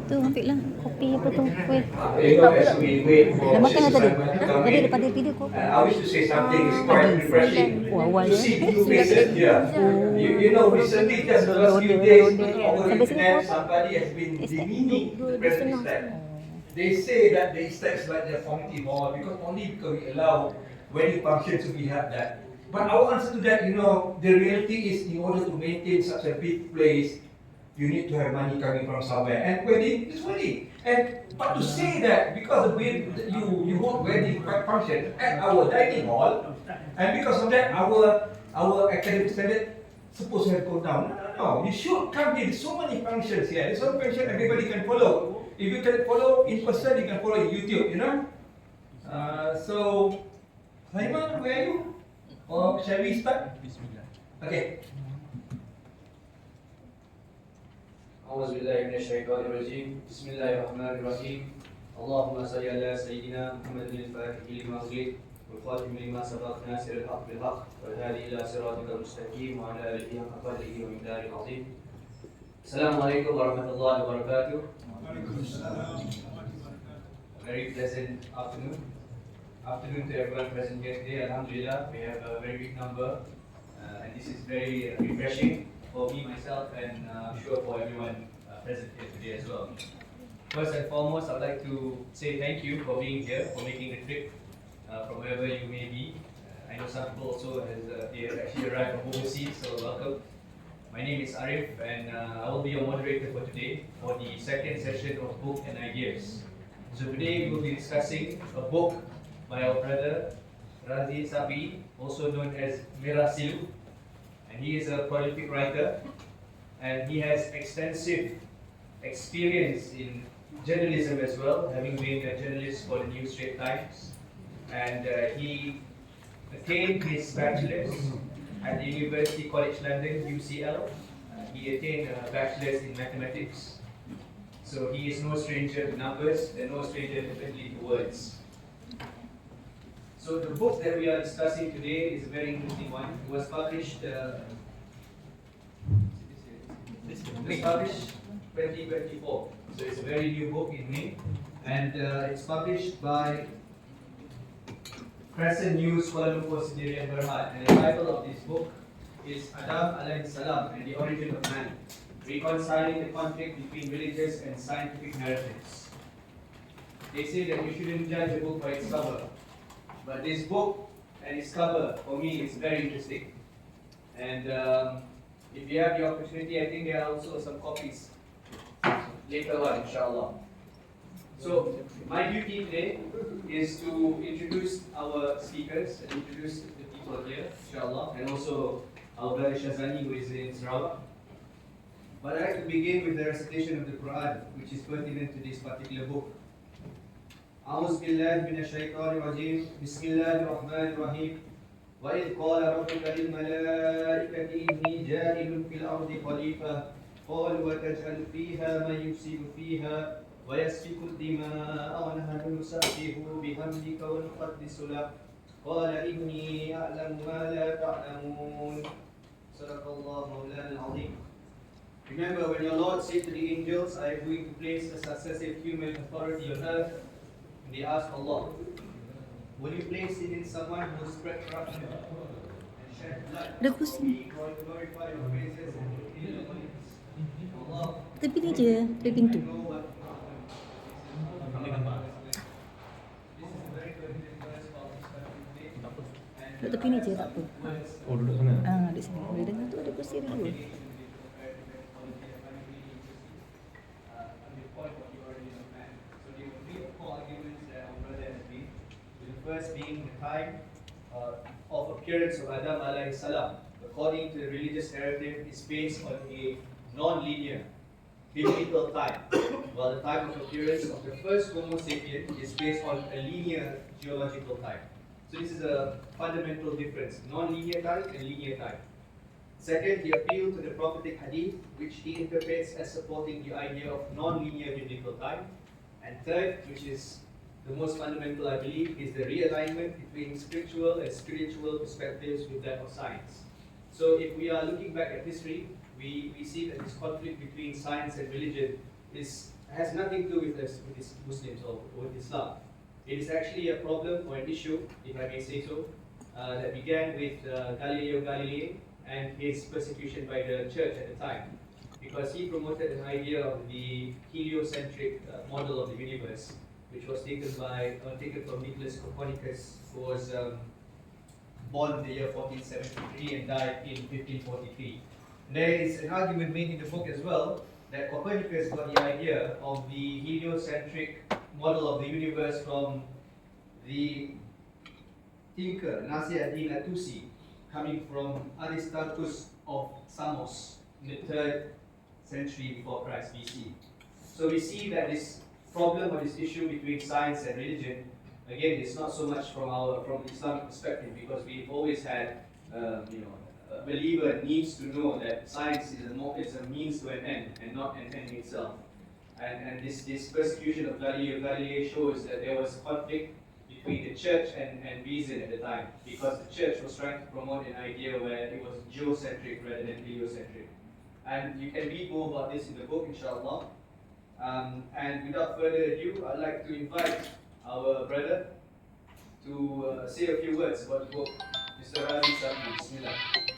Tu ambil lah kopi apa tu kuih. You know, as we wait for Dah makan dah Mrs. tadi? Sulaiman to Ha? come Tadi in, lepas dia video call. I wish to say something. It's quite refreshing Oh, awal to ya. see new faces here. You know, recently, just the last few days, over the internet, somebody has been demeaning the present Easter. They say that the Easter is like the formative hall because we allow wedding functions to be had that. But our answer to that, you know, the reality is in order to maintain such a big place, you need to have money coming from somewhere. And wedding is wedding. But to say that because you hold wedding function at our dining hall, and because of that our academic standard supposed to have gone down. No. You should come here. There's so many functions here. There's so many functions everybody can follow. If you can follow in person, you can follow in YouTube, you know. So, Sulaiman, where are you? Or shall we start? Okay. أعوذ بالله من الشيطان الرجيم بسم الله الرحمن الرحيم اللهم صل على سيدنا محمد الفاتح لما أغلق والخاتم لما سبق ناصر الحق بالحق والهادي إلى صراطك المستقيم وعلى آله حق قدره ومقداره العظيم. السلام عليكم ورحمة الله وبركاته. Very pleasant afternoon. Afternoon to everyone present here today. Alhamdulillah, we have a very big number, and this is very refreshing for me, myself, and I'm sure for everyone present here today as well. First and foremost, I'd like to say thank you for being here, for making the trip from wherever you may be. I know some people also they have actually arrived from overseas, so welcome. My name is Arif, and I will be your moderator for today for the second session of Book and Ideas. So today we will be discussing a book by our brother Razi Sabi, also known as Mira Silu. And he is a prolific writer, and he has extensive experience in journalism as well, having been a journalist for the New Straits Times. And he attained his bachelor's at the University College London, UCL. He attained a bachelor's in mathematics. So he is no stranger to numbers and no stranger definitely to words. So the book that we are discussing today is a very interesting one. It was published 2024. So it's a very new book in May, and it's published by Crescent News Kuala Lumpur Sendirian Berhad. And the title of this book is Adam alayhi salam and the Origin of Man, reconciling the conflict between religious and scientific narratives. They say that you shouldn't judge a book by its cover. But this book and its cover, for me, is very interesting. And if you have the opportunity, I think there are also some copies later on, inshallah. So, my duty today is to introduce our speakers and introduce the people here, inshallah, and also our brother Shazani, who is in Sarawak. But I'd like to begin with the recitation of the Quran, which is pertinent to this particular book. أعوذ بالله من الشيطان الرجيم بسم الله الرحمن الرحيم وإذ قال ربك للملائكة إني جاعل في الأرض خليفة قالوا وتجعل فيها من يفسد فيها ويسفك الدماء ونحن نسبح بحمدك ونقدس لك قال إني أعلم ما لا تعلمون صدق الله مولانا العظيم. Remember when your Lord said to the angels, I am going to place a successive human authority on earth. They asked Allah, will you place it in someone who spread corruption and shed blood? Glorify your praises and fulfill your wonders. Allah, Tepi ni je, tepi pintu. know what this is a very pertinent verse for our discussion today. Duduk tepi ni je, tak apa. Oh, duduk sana. Duduk sini. Boleh dengar tu ada kursi dulu. First being the time of appearance of Adam alayhi salam, according to the religious narrative, is based on a non-linear biblical time, while the time of appearance of the first Homo sapien is based on a linear geological time. So this is a fundamental difference: non-linear time and linear time. Second, he appealed to the prophetic hadith, which he interprets as supporting the idea of non-linear biblical time. And third, which is the most fundamental, I believe, is the realignment between scriptural and spiritual perspectives with that of science. So if we are looking back at history, we see that this conflict between science and religion has nothing to do with this Muslims or with Islam. It is actually a problem or an issue, if I may say so, that began with Galileo Galilei and his persecution by the church at the time, because he promoted an idea of the heliocentric model of the universe, which was taken from Nicholas Copernicus, who was born in the year 1473 and died in 1543. There is an argument made in the book as well that Copernicus got the idea of the heliocentric model of the universe from the thinker Nasir ad-Din at-Tusi, coming from Aristarchus of Samos in the 3rd century before Christ BC. So we see that this problem or this issue between science and religion, again, it's not so much from Islamic perspective, because we've always had, a believer needs to know that science is a means to an end and not an end in itself. And this persecution of Galileo Galilei shows that there was conflict between the church and reason at the time, because the church was trying to promote an idea where it was geocentric rather than heliocentric. And you can read more about this in the book, inshallah. And without further ado, I'd like to invite our brother to say a few words about the book. Mr. Razi Sabri, Bismillah.